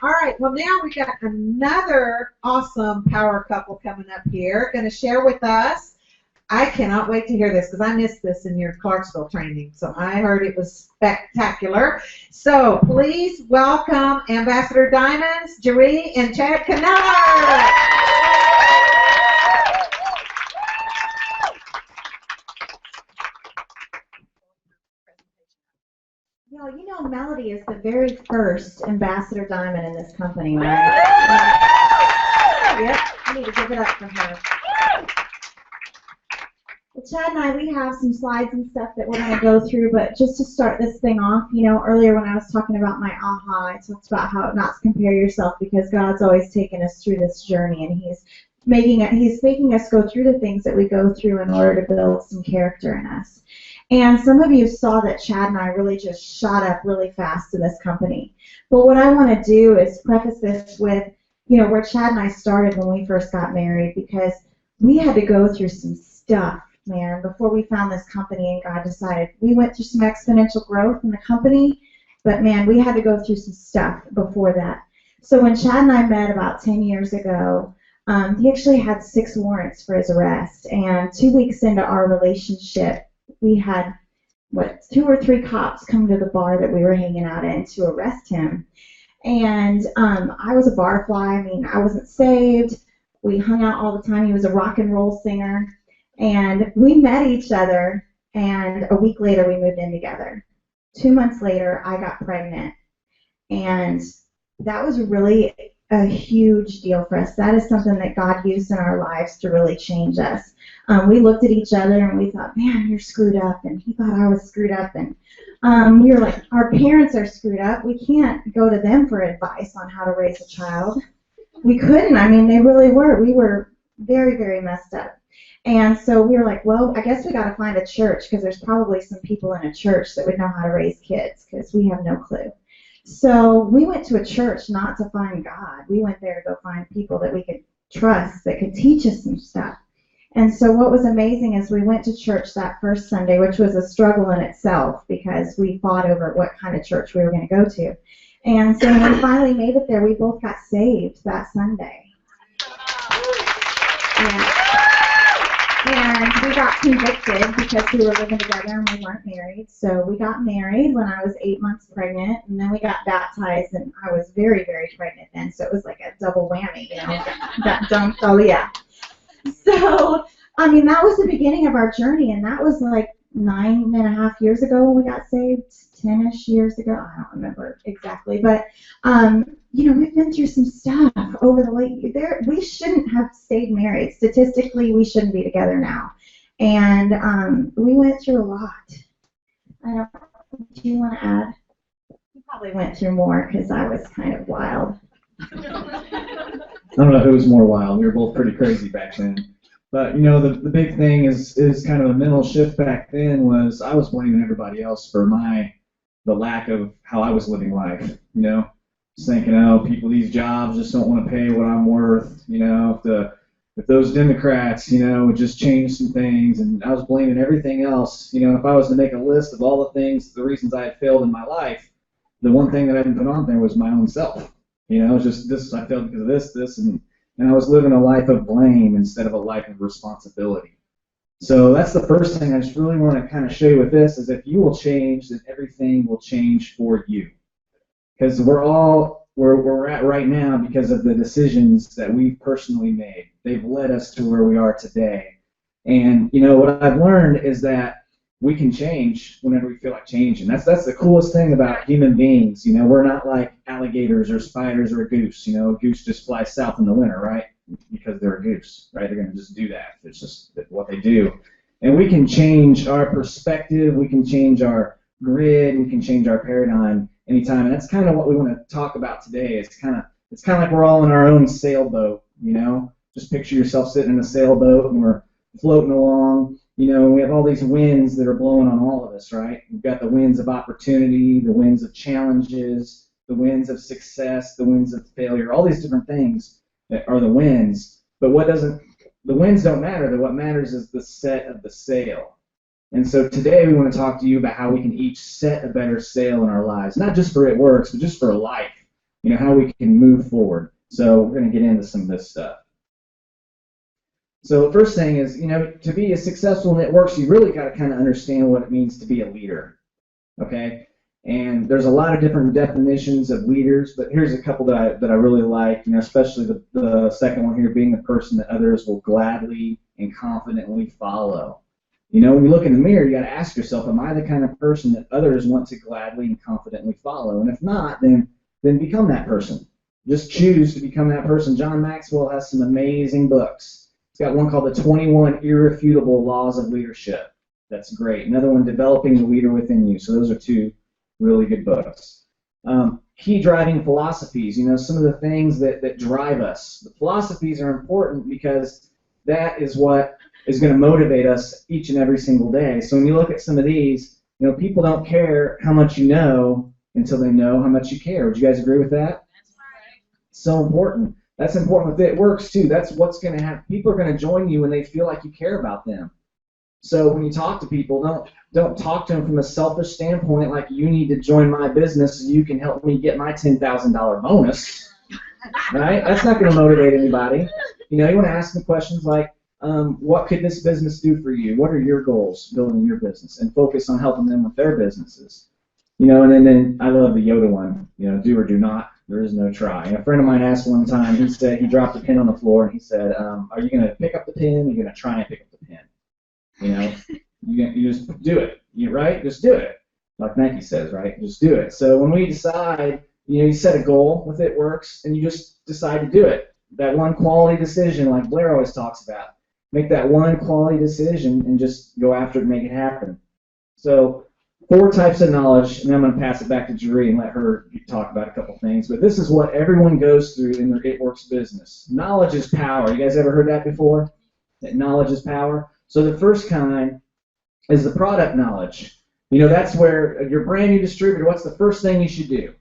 All right, well, now we got another awesome power couple coming up here, going to share with us. I cannot wait to hear this because I missed this in your Clarksville training, so I heard it was spectacular. So please welcome Ambassador Diamonds, Jaree and Jaree Kneller. You know, Melody is the very first Ambassador Diamond in this company, right? Yep, I need to give it up for her. Well, Chad and I, we have some slides and stuff that we're going to go through, but just to start this thing off, you know, earlier when I was talking about my aha, I talked about how not to compare yourself because God's always taken us through this journey, and He's making us go through the things that we go through in order to build some character in us. And some of you saw that Chad and I really just shot up really fast in this company. But what I want to do is preface this with, you know, where Chad and I started when we first got married, because we had to go through some stuff, man, before we found this company and God decided. We went through some exponential growth in the company, but man, we had to go through some stuff before that. So when Chad and I met about 10 years ago, he actually had 6 warrants for his arrest. And 2 weeks into our relationship, we had, 2 or 3 cops come to the bar that we were hanging out in to arrest him. And I was a barfly. I mean, I wasn't saved. We hung out all the time. He was a rock and roll singer. And we met each other, and a week later we moved in together. 2 months later, I got pregnant. And that was really a huge deal for us. That is something that God used in our lives to really change us. We looked at each other and we thought, man, you're screwed up. And he thought I was screwed up. And we were like, our parents are screwed up. We can't go to them for advice on how to raise a child. We couldn't. I mean, they really were. We were very, very messed up. And so we were like, well, I guess we got to find a church because there's probably some people in a church that would know how to raise kids because we have no clue. So we went to a church not to find God. We went there to go find people that we could trust that could teach us some stuff. And so what was amazing is we went to church that first Sunday, which was a struggle in itself because we fought over what kind of church we were going to go to. And so when we finally made it there, we both got saved that Sunday. And we got convicted because we were living together and we weren't married. So we got married when I was 8 months pregnant, and then we got baptized, and I was very, very pregnant then. So it was like a double whammy, you know. Got dumped, oh yeah. So, I mean, that was the beginning of our journey, and that was like 9.5 years ago when we got saved, 10-ish years ago. I don't remember exactly, but you know, we've been through some stuff over the late there. We shouldn't have stayed married. Statistically, we shouldn't be together now. And we went through a lot. I don't. Do you want to add? You probably went through more because I was kind of wild. I don't know who was more wild. We were both pretty crazy back then. But, you know, the big thing is kind of the mental shift back then was I was blaming everybody else for the lack of how I was living life, you know. Just thinking, oh, people, these jobs just don't want to pay what I'm worth, you know, if those Democrats, you know, would just change some things, and I was blaming everything else. You know, if I was to make a list of all the things, the reasons I had failed in my life, the one thing that I didn't put on there was my own self. You know, it's just this, I failed because of this, and I was living a life of blame instead of a life of responsibility. So that's the first thing I just really want to kind of show you with this is if you will change, then everything will change for you. Because we're all where we're at right now because of the decisions that we've personally made. They've led us to where we are today. And, you know, what I've learned is that we can change whenever we feel like changing. That's the coolest thing about human beings. You know, we're not like alligators or spiders or a goose. You know, a goose just flies south in the winter, right? Because they're a goose, right? They're going to just do that. It's just what they do. And we can change our perspective. We can change our grid. We can change our paradigm anytime. And that's kind of what we want to talk about today. It's kind of like we're all in our own sailboat, you know? Just picture yourself sitting in a sailboat and we're floating along. You know, we have all these winds that are blowing on all of us, right? We've got the winds of opportunity, the winds of challenges, the winds of success, the winds of failure, all these different things that are the winds. But the winds don't matter. What matters is the set of the sail. And so today we want to talk to you about how we can each set a better sail in our lives, not just for it works, but just for life. how we can move forward. So we're going to get into some of this stuff. So the first thing is, to be successful in networks, you really got to kind of understand what it means to be a leader, okay? And there's a lot of different definitions of leaders, but here's a couple that I really like, especially the second one here, being the person that others will gladly and confidently follow. When you look in the mirror, you got to ask yourself, am I the kind of person that others want to gladly and confidently follow? And if not, then become that person. Just choose to become that person. John Maxwell has some amazing books. He's got one called The 21 Irrefutable Laws of Leadership. That's great. Another one, Developing the Leader Within You. So those are two really good books. Key driving philosophies, some of the things that drive us. The philosophies are important because that is what is going to motivate us each and every single day. So when you look at some of these, people don't care how much you know until they know how much you care. Would you guys agree with that? That's right. So important. That's important with It Works too. That's what's going to happen. People are going to join you when they feel like you care about them. So when you talk to people, don't talk to them from a selfish standpoint like you need to join my business so you can help me get my $10,000 bonus. Right? That's not going to motivate anybody. You want to ask them questions like, what could this business do for you? What are your goals building your business? And focus on helping them with their businesses. And then I love the Yoda one, do or do not. There is no try. A friend of mine asked one time, he said he dropped a pen on the floor, and he said, are you going to pick up the pen, or are you going to try and pick up the pen? You just do it, right? Just do it. Like Nike says, right? Just do it. So when we decide, you set a goal with It Works, and you just decide to do it. That one quality decision, like Blair always talks about. Make that one quality decision and just go after it and make it happen. So 4 types of knowledge, and I'm going to pass it back to Jaree and let her talk about a couple things. But this is what everyone goes through in their It Works business. Knowledge is power. You guys ever heard that before? That knowledge is power? So the first kind is the product knowledge. That's where your brand new distributor, what's the first thing you should do?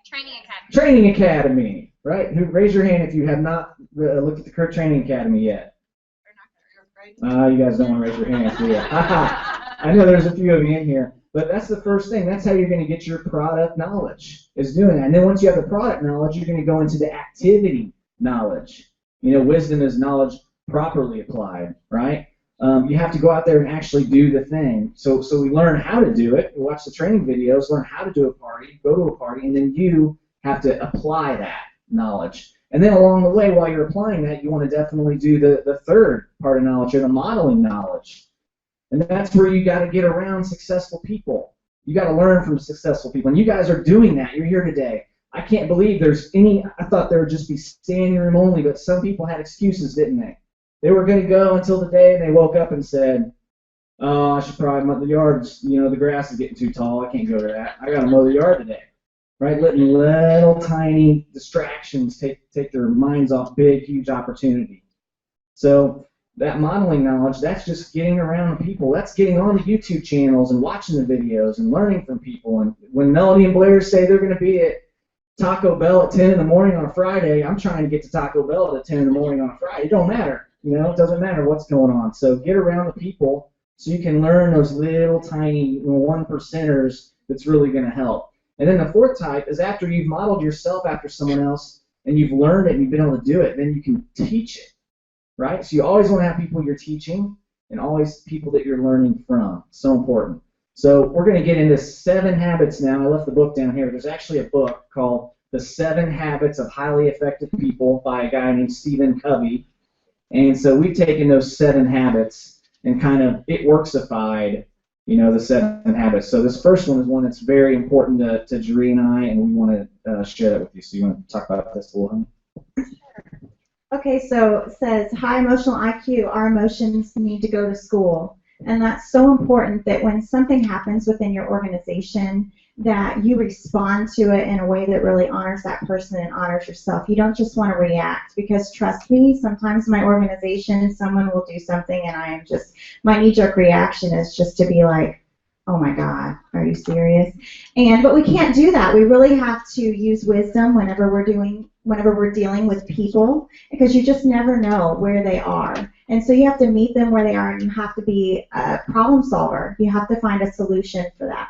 Training Academy. Training Academy, right? Raise your hand if you have not looked at the Kurt Training Academy yet. You guys don't want to raise your hands, do you? I know there's a few of you in here, but that's the first thing. That's how you're going to get your product knowledge, is doing that. And then once you have the product knowledge, you're going to go into the activity knowledge. Wisdom is knowledge properly applied, right? You have to go out there and actually do the thing. So we learn how to do it. We watch the training videos, learn how to do a party, go to a party, and then you have to apply that knowledge. And then along the way, while you're applying that, you want to definitely do the third part of knowledge, or the modeling knowledge. And that's where you got to get around successful people. You got to learn from successful people. And you guys are doing that. You're here today. I can't believe there's any, I thought there would just be standing room only, but some people had excuses, didn't they? They were going to go until the day and they woke up and said, oh, I should probably mow the yard. The grass is getting too tall. I can't go to that. I got to mow the yard today. Right? Letting little tiny distractions take their minds off big, huge opportunity. So that modeling knowledge, that's just getting around people. That's getting on the YouTube channels and watching the videos and learning from people. And when Melody and Blair say they're going to be at Taco Bell at 10 in the morning on a Friday, I'm trying to get to Taco Bell at 10 in the morning on a Friday. It don't matter. It doesn't matter what's going on. So get around the people so you can learn those little tiny 1%ers that's really going to help. And then the fourth type is after you've modeled yourself after someone else and you've learned it and you've been able to do it, then you can teach it. Right? So you always want to have people you're teaching and always people that you're learning from. So important. So we're going to get into 7 habits now. I left the book down here. There's actually a book called The 7 Habits of Highly Effective People by a guy named Stephen Covey. And so we've taken those 7 habits and kind of It Worksified, the 7 habits. So this first one is one that's very important to Jaree and I, and we want to share that with you. So you want to talk about this a little, honey? Okay, so it says, high emotional IQ, our emotions need to go to school. And that's so important that when something happens within your organization, that you respond to it in a way that really honors that person and honors yourself. You don't just want to react, because trust me, sometimes my organization, someone will do something and my knee-jerk reaction is just to be like, oh my God, are you serious? But we can't do that. We really have to use wisdom whenever we're dealing with people, because you just never know where they are. And so you have to meet them where they are, and you have to be a problem solver. You have to find a solution for that.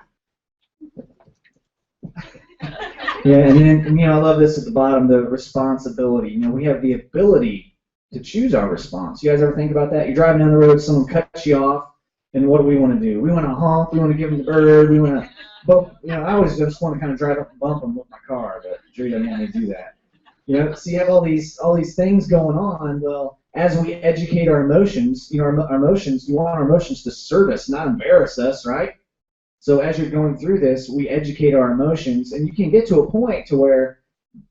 Yeah, and I love this at the bottom, the responsibility. We have the ability to choose our response. You guys ever think about that? You're driving down the road, someone cuts you off, and what do we want to do? We want to honk, we want to give them the bird, we want to, but, I always just want to kind of drive up and bump them with my car, but Jaree doesn't want me to do that. So you have all these things going on. Well, as we educate our emotions, our emotions, we want our emotions to serve us, not embarrass us, right? So as you're going through this, we educate our emotions, and you can get to a point to where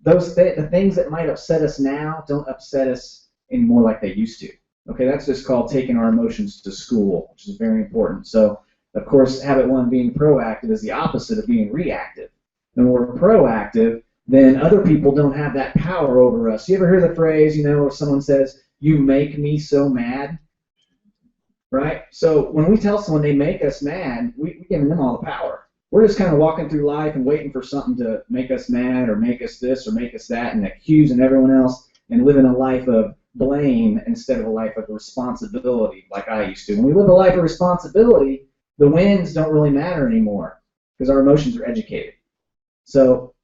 the things that might upset us now don't upset us anymore like they used to. Okay, that's just called taking our emotions to school, which is very important. So, of course, habit one, being proactive, is the opposite of being reactive. And when we're proactive, then other people don't have that power over us. You ever hear the phrase, where someone says, "You make me so mad"? Right? So when we tell someone they make us mad, we're giving them all the power. We're just kind of walking through life and waiting for something to make us mad or make us this or make us that and accusing everyone else and living a life of blame instead of a life of responsibility like I used to. When we live a life of responsibility, the wins don't really matter anymore because our emotions are educated. So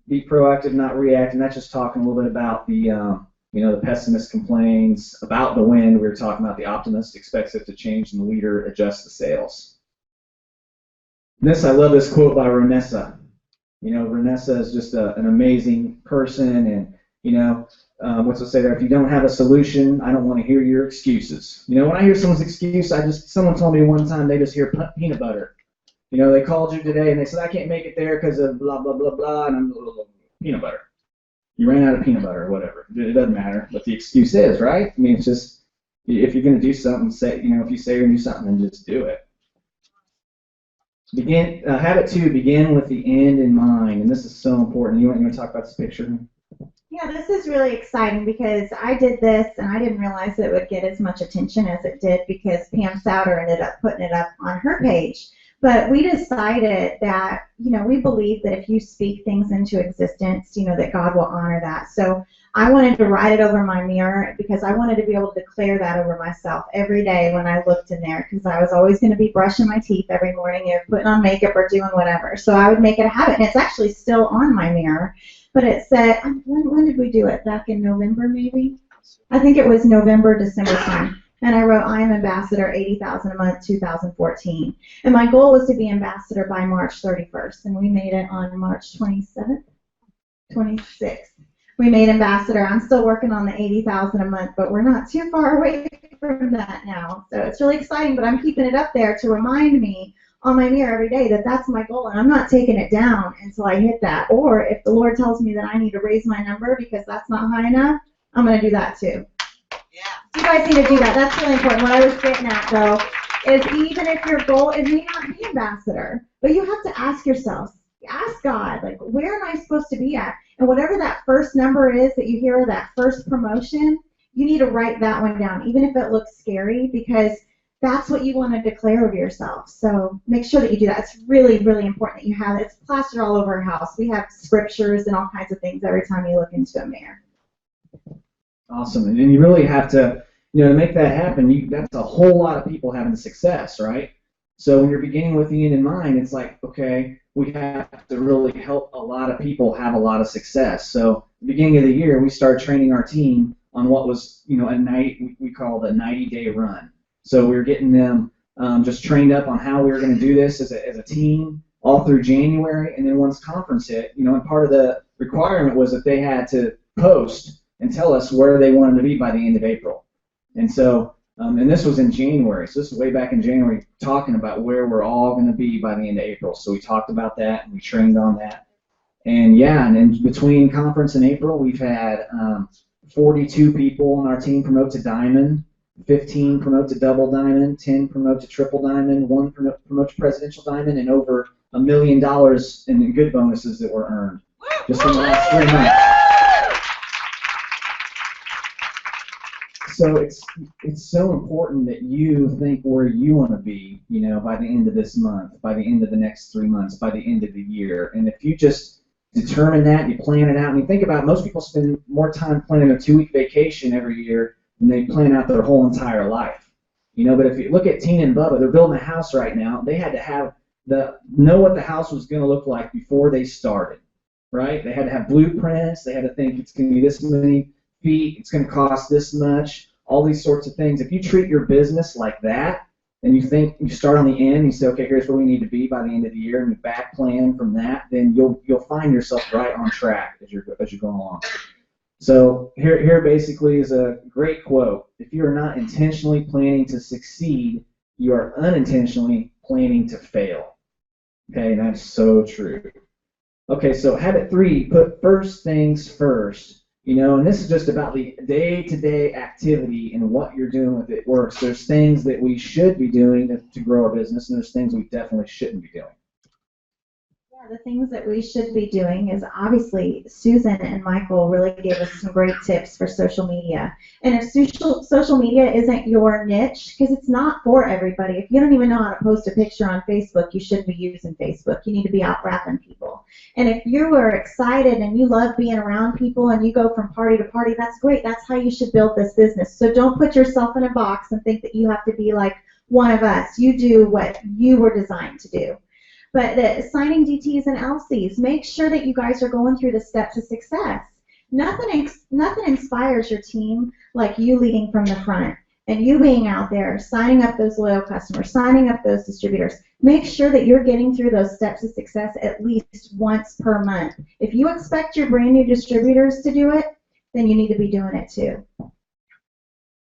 be proactive, not reactive. That's just talking a little bit about the pessimist complains about the wind. We were talking about the optimist expects it to change and the leader adjusts the sails. I love this quote by Renessa. Renessa is just an amazing person, and what's it say there? If you don't have a solution, I don't want to hear your excuses. When I hear someone's excuse, someone told me one time they just hear peanut butter. They called you today and they said, "I can't make it there because of blah, blah, blah, blah," and I'm peanut butter. You ran out of peanut butter or whatever. It doesn't matter what the excuse is, right? I mean, it's just, if you're going to do something, if you say you're going to do something, then just do it. Habit two, begin with the end in mind. And this is so important. You want to talk about this picture? Yeah, this is really exciting because I did this and I didn't realize it would get as much attention as it did because Pam Souter ended up putting it up on her page. But we decided that, we believe that if you speak things into existence, that God will honor that. So I wanted to write it over my mirror because I wanted to be able to declare that over myself every day when I looked in there because I was always going to be brushing my teeth every morning or putting on makeup or doing whatever. So I would make it a habit. And it's actually still on my mirror. But it said, when did we do it? Back in November, maybe? I think it was November, December time. And I wrote, "I am ambassador, 80,000 a month, 2014. And my goal was to be ambassador by March 31st. And we made it on March 27th, 26th. We made ambassador. I'm still working on the 80,000 a month, but we're not too far away from that now. So it's really exciting, but I'm keeping it up there to remind me on my mirror every day that that's my goal, and I'm not taking it down until I hit that. Or if the Lord tells me that I need to raise my number because that's not high enough, I'm going to do that too. You guys need to do that. That's really important. What I was getting at, though, is even if your goal, it may not be ambassador, but you have to ask yourself, ask God, like, where am I supposed to be at? And whatever that first number is that you hear, that first promotion, you need to write that one down, even if it looks scary, because that's what you want to declare of yourself. So make sure that you do that. It's really, really important that you have it. It's plastered all over our house. We have scriptures and all kinds of things every time you look into a mirror. Awesome. And then you really have to, to make that happen, that's a whole lot of people having success, right? So when you're beginning with the end in mind, it's like, okay, we have to really help a lot of people have a lot of success. So at the beginning of the year, we started training our team on what was, we called a 90-day run. So we were getting them just trained up on how we were going to do this as a team all through January. And then once conference hit, and part of the requirement was that they had to post and tell us where they wanted to be by the end of April. And so, and this was in January, so this is way back in January, talking about where we're all going to be by the end of April. So we talked about that and we trained on that. And yeah, and in between conference and April, we've had 42 people on our team promote to Diamond, 15 promote to Double Diamond, 10 promote to Triple Diamond, 1 promote to Presidential Diamond, and over $1 million in good bonuses that were earned just in the last 3 months. So it's so important that you think where you want to be, by the end of this month, by the end of the next 3 months, by the end of the year. And if you just determine that, you plan it out, and you think about it, most people spend more time planning a 2-week vacation every year than they plan out their whole entire life. But if you look at Tina and Bubba, they're building a house right now. They had to have know what the house was going to look like before they started, right? They had to have blueprints. They had to think it's going to be this many feet. It's going to cost this much. All these sorts of things. If you treat your business like that, and you think you start on the end, you say, okay, here's where we need to be by the end of the year, and you back plan from that, then you'll find yourself right on track as you're going along. So here basically is a great quote. If you are not intentionally planning to succeed, you are unintentionally planning to fail. Okay, and that's so true. Okay, so habit 3, put first things first. And this is just about the day-to-day activity and what you're doing with it works. There's things that we should be doing to grow our business, and there's things we definitely shouldn't be doing. Yeah, the things that we should be doing is obviously Susan and Michael really gave us some great tips for social media. And if social media isn't your niche, because it's not for everybody. If you don't even know how to post a picture on Facebook, you shouldn't be using Facebook. You need to be out wrapping people. And if you are excited and you love being around people and you go from party to party, that's great. That's how you should build this business. So don't put yourself in a box and think that you have to be like one of us. You do what you were designed to do. But signing DTs and LCs, make sure that you guys are going through the steps of success. Nothing inspires your team like you leading from the front and you being out there, signing up those loyal customers, signing up those distributors. Make sure that you're getting through those steps of success at least once per month. If you expect your brand new distributors to do it, then you need to be doing it too.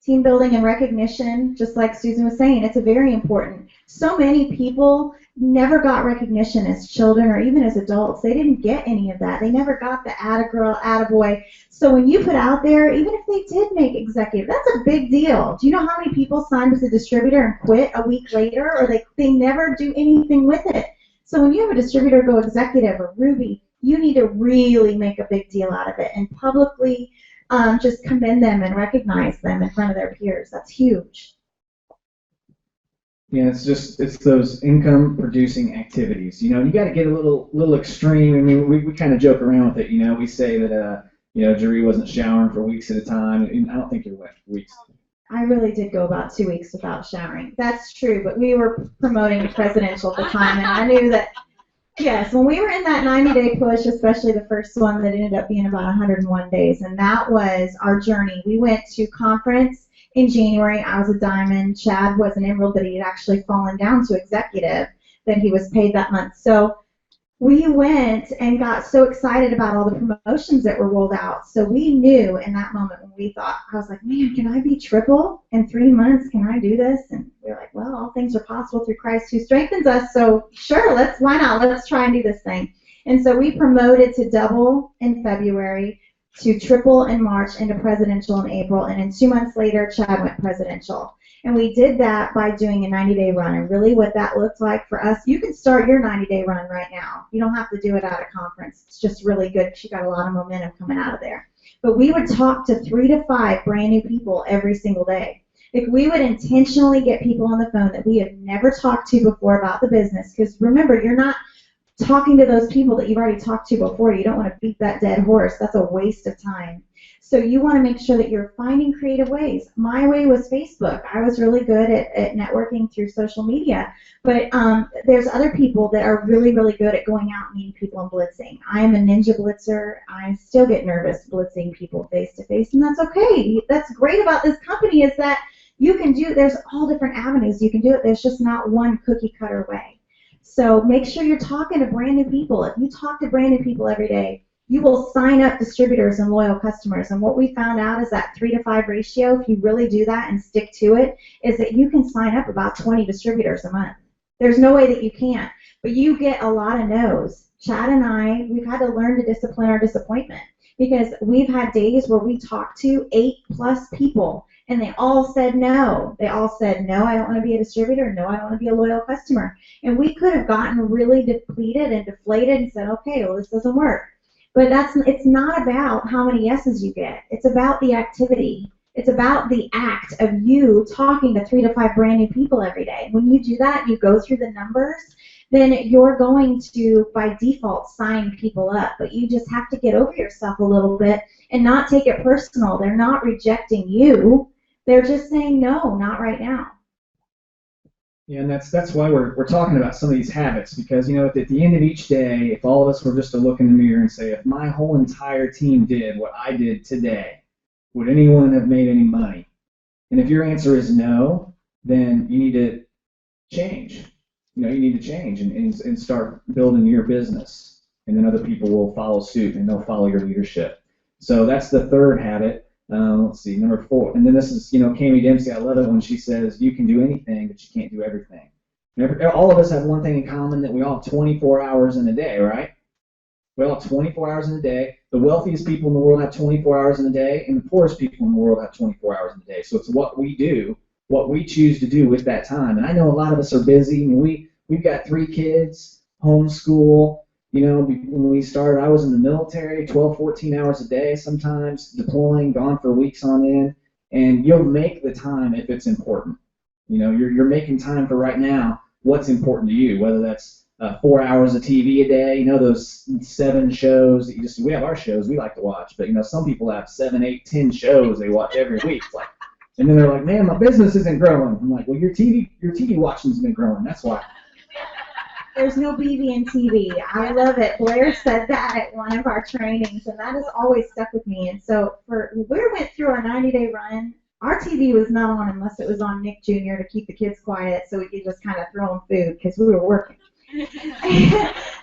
Team building and recognition, just like Susan was saying, it's very important. So many people never got recognition as children or even as adults. They didn't get any of that. They never got the atta-girl, atta-boy. So when you put out there, even if they did make executive, that's a big deal. Do you know how many people signed as a distributor and quit a week later, or they never do anything with it? So when you have a distributor go executive or Ruby, you need to really make a big deal out of it and publicly just commend them and recognize them in front of their peers. That's huge. Yeah, it's those income producing activities. You got to get a little extreme. I mean, we kind of joke around with it. We say that Jaree wasn't showering for weeks at a time. And I don't think you went for weeks. I really did go about 2 weeks without showering. That's true, but we were promoting the presidential at the time, and I knew that. Yes, when we were in that 90-day push, especially the first one that ended up being about 101 days, and that was our journey. We went to conference in January. I was a diamond. Chad was an emerald, but he had actually fallen down to executive that he was paid that month. So we went and got so excited about all the promotions that were rolled out. So we knew in that moment when we thought, I was like, man, can I be triple in 3 months? Can I do this? And we were like, well, all things are possible through Christ who strengthens us. So sure, why not? Let's try and do this thing. And so we promoted to double in February, to triple in March, and to presidential in April. And then 2 months later, Chad went presidential. And we did that by doing a 90-day run. And really what that looked like for us, you can start your 90-day run right now. You don't have to do it at a conference. It's just really good because you got a lot of momentum coming out of there. But we would talk to 3 to 5 brand new people every single day. Like we would intentionally get people on the phone that we have never talked to before about the business. Because remember, you're not talking to those people that you've already talked to before. You don't want to beat that dead horse. That's a waste of time. So you want to make sure that you're finding creative ways. My way was Facebook. I was really good at networking through social media. But there's other people that are really, really good at going out and meeting people and blitzing. I am a ninja blitzer. I still get nervous blitzing people face to face, and that's okay. That's great about this company is that you can there's all different avenues you can do it. There's just not one cookie cutter way. So make sure you're talking to brand new people. If you talk to brand new people every day, you will sign up distributors and loyal customers. And what we found out is that 3 to 5 ratio, if you really do that and stick to it, is that you can sign up about 20 distributors a month. There's no way that you can't. But you get a lot of no's. Chad and I, we've had to learn to discipline our disappointment because we've had days where we talked to 8+ people and they all said no. They all said, no, I don't want to be a distributor. No, I don't want to be a loyal customer. And we could have gotten really depleted and deflated and said, okay, well, this doesn't work. But it's not about how many yeses you get. It's about the activity. It's about the act of you talking to 3 to 5 brand new people every day. When you do that, you go through the numbers, then you're going to, by default, sign people up. But you just have to get over yourself a little bit and not take it personal. They're not rejecting you. They're just saying, no, not right now. Yeah, and that's why we're talking about some of these habits, because at the end of each day, if all of us were just to look in the mirror and say, if my whole entire team did what I did today, would anyone have made any money? And if your answer is no, then you need to change. You need to change and start building your business, and then other people will follow suit and they'll follow your leadership. So that's the third habit. Let's see, number 4. And then this is, Kami Dempsey. I love it when she says, you can do anything, but you can't do everything. All of us have one thing in common, that we all have 24 hours in a day, right? We all have 24 hours in a day. The wealthiest people in the world have 24 hours in a day, and the poorest people in the world have 24 hours in a day. So it's what we do, what we choose to do with that time. And I know a lot of us are busy. I mean, we've got 3 kids, homeschool. When we started, I was in the military, 12, 14 hours a day sometimes, deploying, gone for weeks on end. And you'll make the time if it's important. You're making time for right now what's important to you, whether that's 4 hours of TV a day. Those 7 shows that you just, we have our shows we like to watch, but some people have 7, 8, 10 shows they watch every week. It's like, and then they're like, man, my business isn't growing. I'm like, well, your TV watching's been growing. That's why. There's no BB in TV. I love it. Blair said that at one of our trainings, and that has always stuck with me. And so we went through our 90-day run. Our TV was not on unless it was on Nick Jr. to keep the kids quiet, so we could just kind of throw them food because we were working.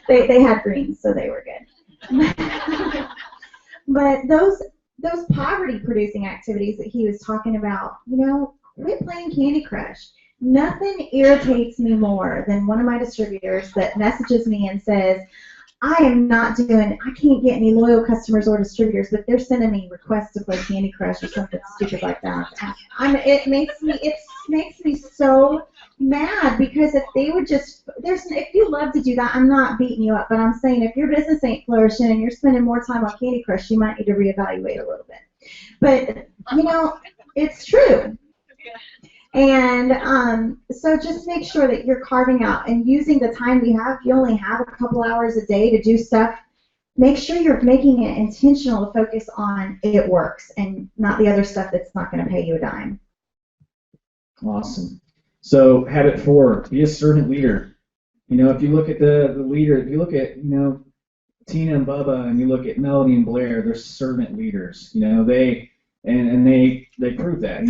They had greens, so they were good. But those poverty-producing activities that he was talking about, quit playing Candy Crush. Nothing irritates me more than one of my distributors that messages me and says, I can't get any loyal customers or distributors, but they're sending me requests to play Candy Crush or something stupid like that. It makes me so mad, because if they would if you love to do that, I'm not beating you up, but I'm saying if your business ain't flourishing and you're spending more time on Candy Crush, you might need to reevaluate a little bit. But, it's true. And so just make sure that you're carving out and using the time you have. You only have a couple hours a day to do stuff. Make sure you're making it intentional to focus on it works and not the other stuff that's not going to pay you a dime. Awesome. So habit 4, be a servant leader. If you look at the leader, if you look at, Tina and Bubba, and you look at Melody and Blair, they're servant leaders. They prove that.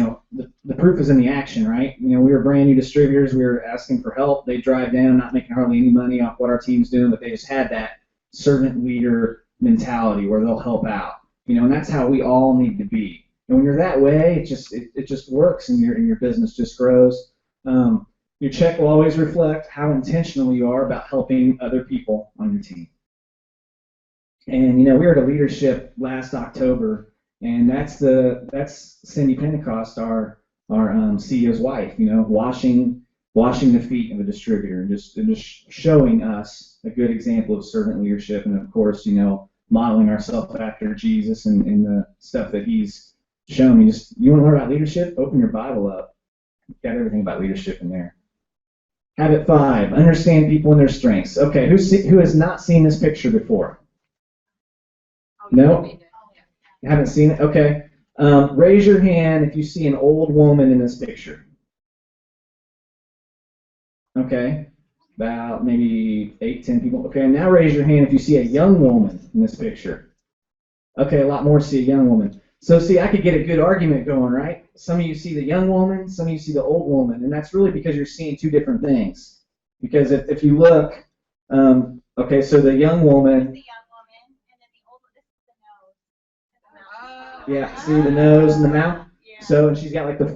The proof is in the action, right? We were brand new distributors. We were asking for help. They drive down, not making hardly any money off what our team's doing, but they just had that servant leader mentality where they'll help out. And that's how we all need to be. And when you're that way, it just works, and your business just grows. Your check will always reflect how intentional you are about helping other people on your team. And we were at a leadership last October. And that's Cindy Pentecost, our CEO's wife. Washing the feet of a distributor, and just showing us a good example of servant leadership, and of course, modeling ourselves after Jesus and the stuff that he's shown me. You want to learn about leadership? Open your Bible up. You've got everything about leadership in there. Habit 5: understand people and their strengths. Okay, who has not seen this picture before? No. You haven't seen it? Okay. Raise your hand if you see an old woman in this picture. Okay. About maybe 8, 10 people. Okay, now raise your hand if you see a young woman in this picture. Okay, a lot more see a young woman. So see, I could get a good argument going, right? Some of you see the young woman, some of you see the old woman, and that's really because you're seeing 2 different things. Because if you look, okay, so the young woman. Yeah, see the nose and the mouth? Yeah. So, and she's got like the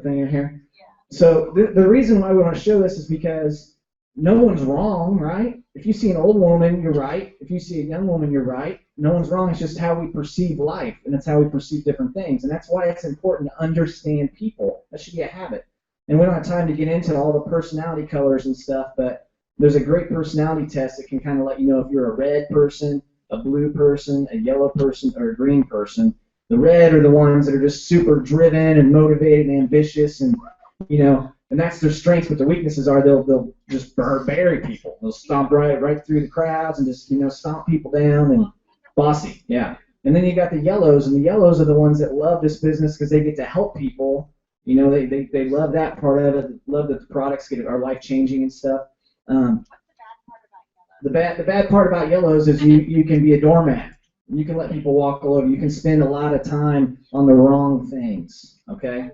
thing in here. Yeah. So the reason why we want to show this is because no one's wrong, right? If you see an old woman, you're right. If you see a young woman, you're right. No one's wrong. It's just how we perceive life, and it's how we perceive different things. And that's why it's important to understand people. That should be a habit. And we don't have time to get into all the personality colors and stuff, but there's a great personality test that can kind of let you know if you're a red person, a blue person, a yellow person, or a green person. The red are the ones that are just super driven and motivated and ambitious, and and that's their strengths. But their weaknesses are they'll just bury people. They'll stomp right through the crowds and just stomp people down and bossy. Yeah. And then you got the yellows, and the yellows are the ones that love this business because they get to help people, You know, they love that part of it. Love that the products are life changing and stuff. What's The bad part about yellows is you can be a doormat. You can let people walk all over. You can spend a lot of time on the wrong things. Okay.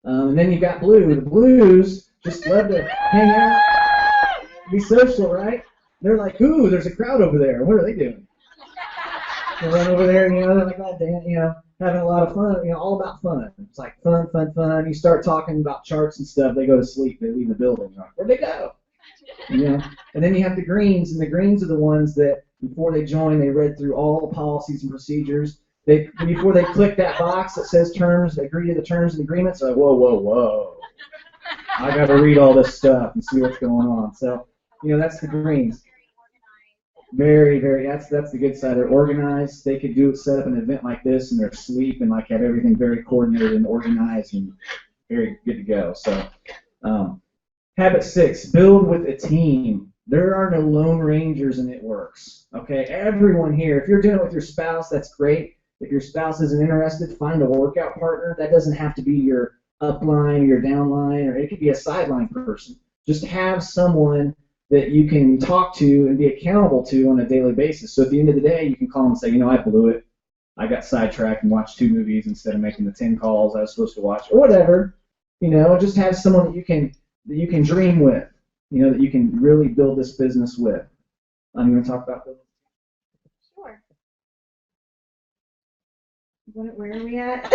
And then you got blue. The blues just love to hang out, be social, right? They're like, ooh, there's a crowd over there. What are they doing? They run over there, you know, they're like, oh, damn, you know, having a lot of fun, you know, all about fun. It's like fun, fun, fun. You start talking about charts and stuff, they go to sleep. They leave the building. You're like, where'd they go? You know, and then you have the greens, and the greens are the ones that before they join, they read through all the policies and procedures. Before they click that box that says terms, agree to the terms and agreements, they're like, whoa, whoa, whoa. I got to read all this stuff and see what's going on. So, you know, that's the greens. Very, very. That's the good side. They're organized. They could set up an event like this in their sleep and like have everything very coordinated and organized and very good to go. So, habit 6: build with a team. There are no lone rangers, and it works. Okay, everyone here. If you're doing it with your spouse, that's great. If your spouse isn't interested, find a workout partner. That doesn't have to be your upline or your downline, or it could be a sideline person. Just have someone that you can talk to and be accountable to on a daily basis. So at the end of the day, you can call them and say, you know, I blew it. I got sidetracked and watched 2 movies instead of making the 10 calls I was supposed to watch, or whatever. You know, just have someone that you can dream with. You know, that you can really build this business with. You want to talk about that? Sure. Where are we at?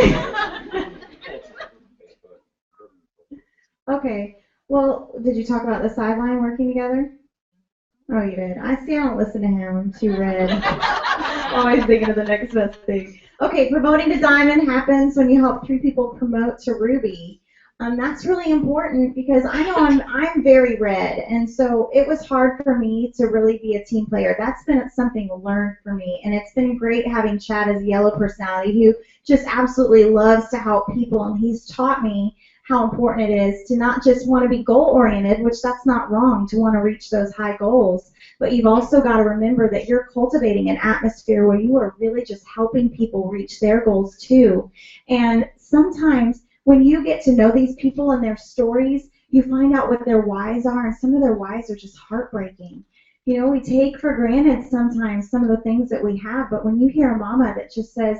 Okay. Well, did you talk about the sideline working together? Oh, you did. I see. I don't listen to him. I'm too red. Always thinking of the next best thing. Okay, promoting to Diamond happens when you help 3 people promote to Ruby. That's really important because I know I'm very red, and so it was hard for me to really be a team player. That's been something learned for me, and it's been great having Chad as a yellow personality who just absolutely loves to help people, and he's taught me how important it is to not just want to be goal-oriented, which that's not wrong, to want to reach those high goals, but you've also got to remember that you're cultivating an atmosphere where you are really just helping people reach their goals too. And sometimes when you get to know these people and their stories, you find out what their whys are, and some of their whys are just heartbreaking. You know, we take for granted sometimes some of the things that we have, but when you hear a mama that just says,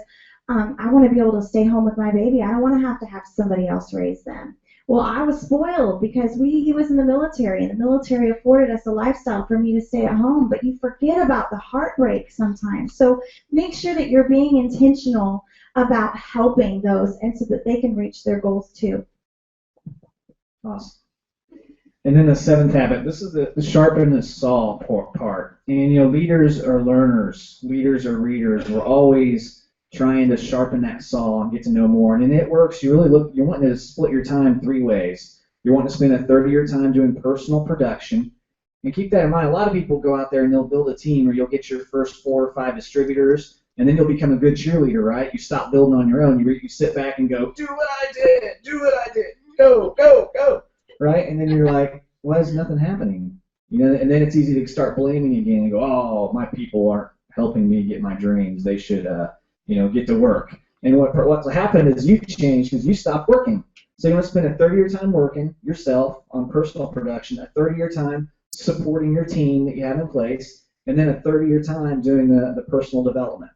I want to be able to stay home with my baby. I don't want to have somebody else raise them. Well, I was spoiled because he was in the military, and the military afforded us a lifestyle for me to stay at home, but you forget about the heartbreak sometimes. So make sure that you're being intentional about helping those and so that they can reach their goals too. Awesome. And then the 7th habit, this is the sharpen the saw part. And, you know, leaders are learners. Leaders are readers. We're always trying to sharpen that saw and get to know more. And it works. You're wanting to split your time 3 ways. You're wanting to spend a third of your time doing personal production. And keep that in mind. A lot of people go out there and they'll build a team, or you'll get your first 4 or 5 distributors, and then you'll become a good cheerleader, right? You stop building on your own. You sit back and go, do what I did, go, go, go, right? And then you're like, why is nothing happening? You know, and then it's easy to start blaming again and go, oh, my people aren't helping me get my dreams. They should, get to work. And what's happened is you've changed because you stopped working. So you want to spend a third of your time working yourself on personal production, a third of your time supporting your team that you have in place, and then a third of your time doing the personal development.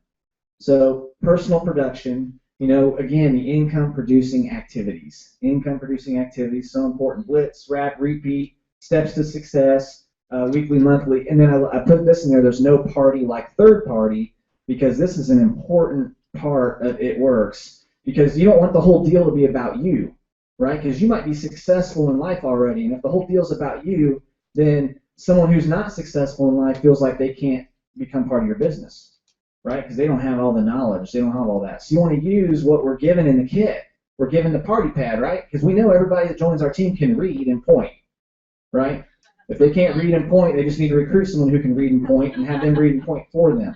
So personal production, again, the income-producing activities. Income-producing activities, so important. Blitz, wrap, repeat, steps to success, weekly, monthly. And then I put this in there. There's no party like third party, because this is an important part of It Works, because you don't want the whole deal to be about you, right? Because you might be successful in life already, and if the whole deal's about you, then someone who's not successful in life feels like they can't become part of your business, right? Because they don't have all the knowledge, they don't have all that. So you want to use what we're given in the kit. We're given the party pad, right? Because we know everybody that joins our team can read and point, right? If they can't read and point, they just need to recruit someone who can read and point and have them read and point for them.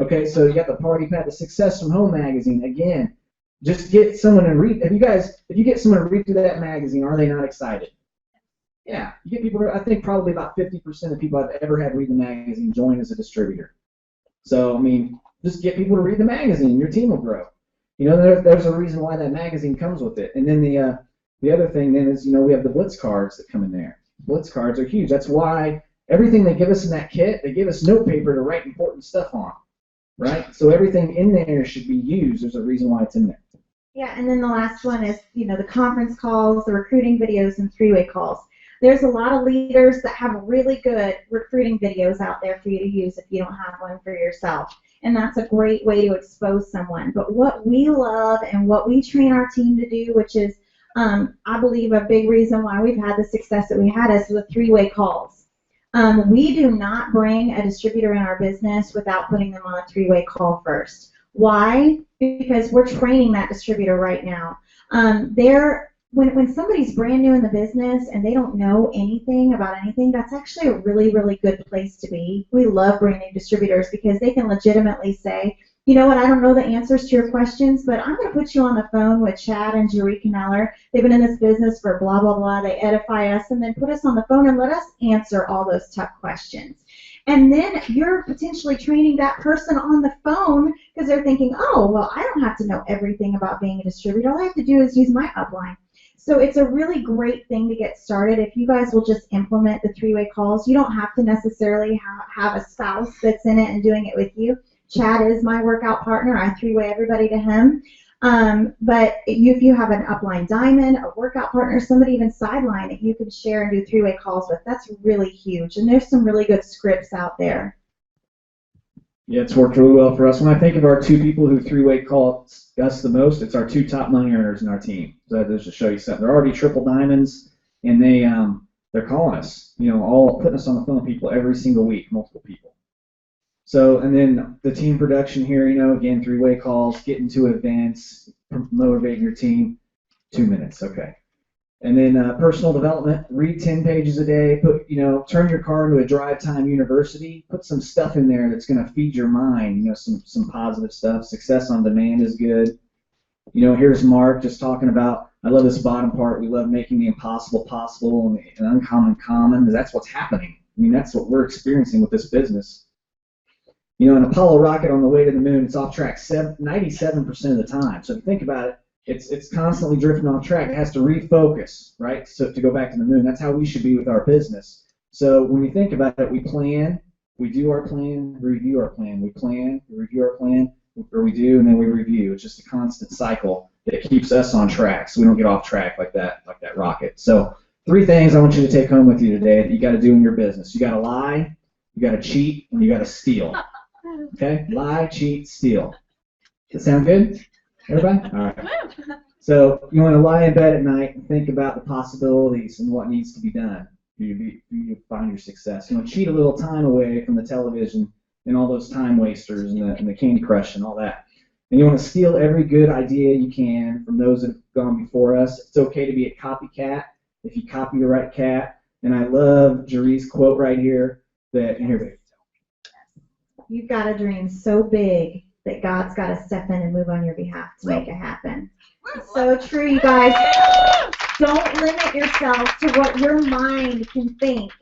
Okay, so you got the party pad, the Success from Home magazine. Again, just get someone to read. If you get someone to read through that magazine, are they not excited? Yeah, you get people. I think probably about 50% of people I've ever had read the magazine join as a distributor. So I mean, just get people to read the magazine. Your team will grow. There's a reason why that magazine comes with it. And then The other thing then is, we have the Blitz cards that come in there. Blitz cards are huge. That's why everything they give us in that kit, they give us notepaper to write important stuff on, right? So everything in there should be used. There's a reason why it's in there. Yeah, and then the last one is, the conference calls, the recruiting videos, and three-way calls. There's a lot of leaders that have really good recruiting videos out there for you to use if you don't have one for yourself. And that's a great way to expose someone. But what we love and what we train our team to do, which is, I believe, a big reason why we've had the success that we had, is the three-way calls. We do not bring a distributor in our business without putting them on a three-way call first. Why? Because we're training that distributor right now. When somebody's brand new in the business and they don't know anything about anything, that's actually a really, really good place to be. We love brand new distributors because they can legitimately say, you know what, I don't know the answers to your questions, but I'm going to put you on the phone with Chad and Jaree Kneller. They've been in this business for blah, blah, blah. They edify us, and then put us on the phone and let us answer all those tough questions. And then you're potentially training that person on the phone because they're thinking, oh, well, I don't have to know everything about being a distributor. All I have to do is use my upline. So it's a really great thing to get started. If you guys will just implement the three-way calls, you don't have to necessarily have a spouse that's in it and doing it with you. Chad is my workout partner. I three-way everybody to him. But if you have an upline diamond, a workout partner, somebody even sideline that you can share and do three-way calls with, that's really huge. And there's some really good scripts out there. Yeah, it's worked really well for us. When I think of our two people who three-way call us the most, it's our two top money earners in our team. So that just to show you something. They're already triple diamonds, and they're calling us, all putting us on the phone with people every single week, multiple people. So, and then the team production here, again, three-way calls, getting to events, motivating your team, 2 minutes, okay. And then personal development, read 10 pages a day, turn your car into a drive time university, put some stuff in there that's going to feed your mind, some positive stuff. Success on demand is good. Here's Mark just talking about, I love this bottom part, we love making the impossible possible and the uncommon common, because that's what's happening. That's what we're experiencing with this business. An Apollo rocket on the way to the moon, it's off track 97% of the time. So if you think about it, it's constantly drifting off track. It has to refocus, right? So to go back to the moon, that's how we should be with our business. So when we think about it, we plan, we do our plan, review our plan. We plan, we review our plan, or we do, and then we review. It's just a constant cycle that keeps us on track, so we don't get off track like that rocket. So 3 things I want you to take home with you today that you got to do in your business. You got to lie, you got to cheat, and you got to steal. Okay? Lie, cheat, steal. Does that sound good? Everybody? All right. So you want to lie in bed at night and think about the possibilities and what needs to be done for you to find your success. You want to cheat a little time away from the television and all those time wasters and the Candy Crush and all that. And you want to steal every good idea you can from those that have gone before us. It's okay to be a copycat if you copy the right cat. And I love Jaree's quote right here You've got a dream so big that God's got to step in and move on your behalf to make it happen. It's so true, you guys. Don't limit yourself to what your mind can think.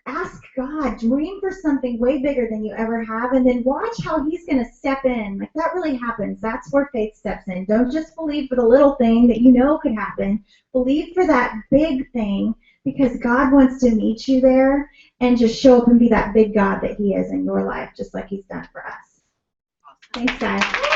Ask God, dream for something way bigger than you ever have, and then watch how He's going to step in. Like, that really happens. That's where faith steps in. Don't just believe for the little thing that you know could happen. Believe for that big thing, because God wants to meet you there and just show up and be that big God that He is in your life, just like He's done for us. Thanks, guys.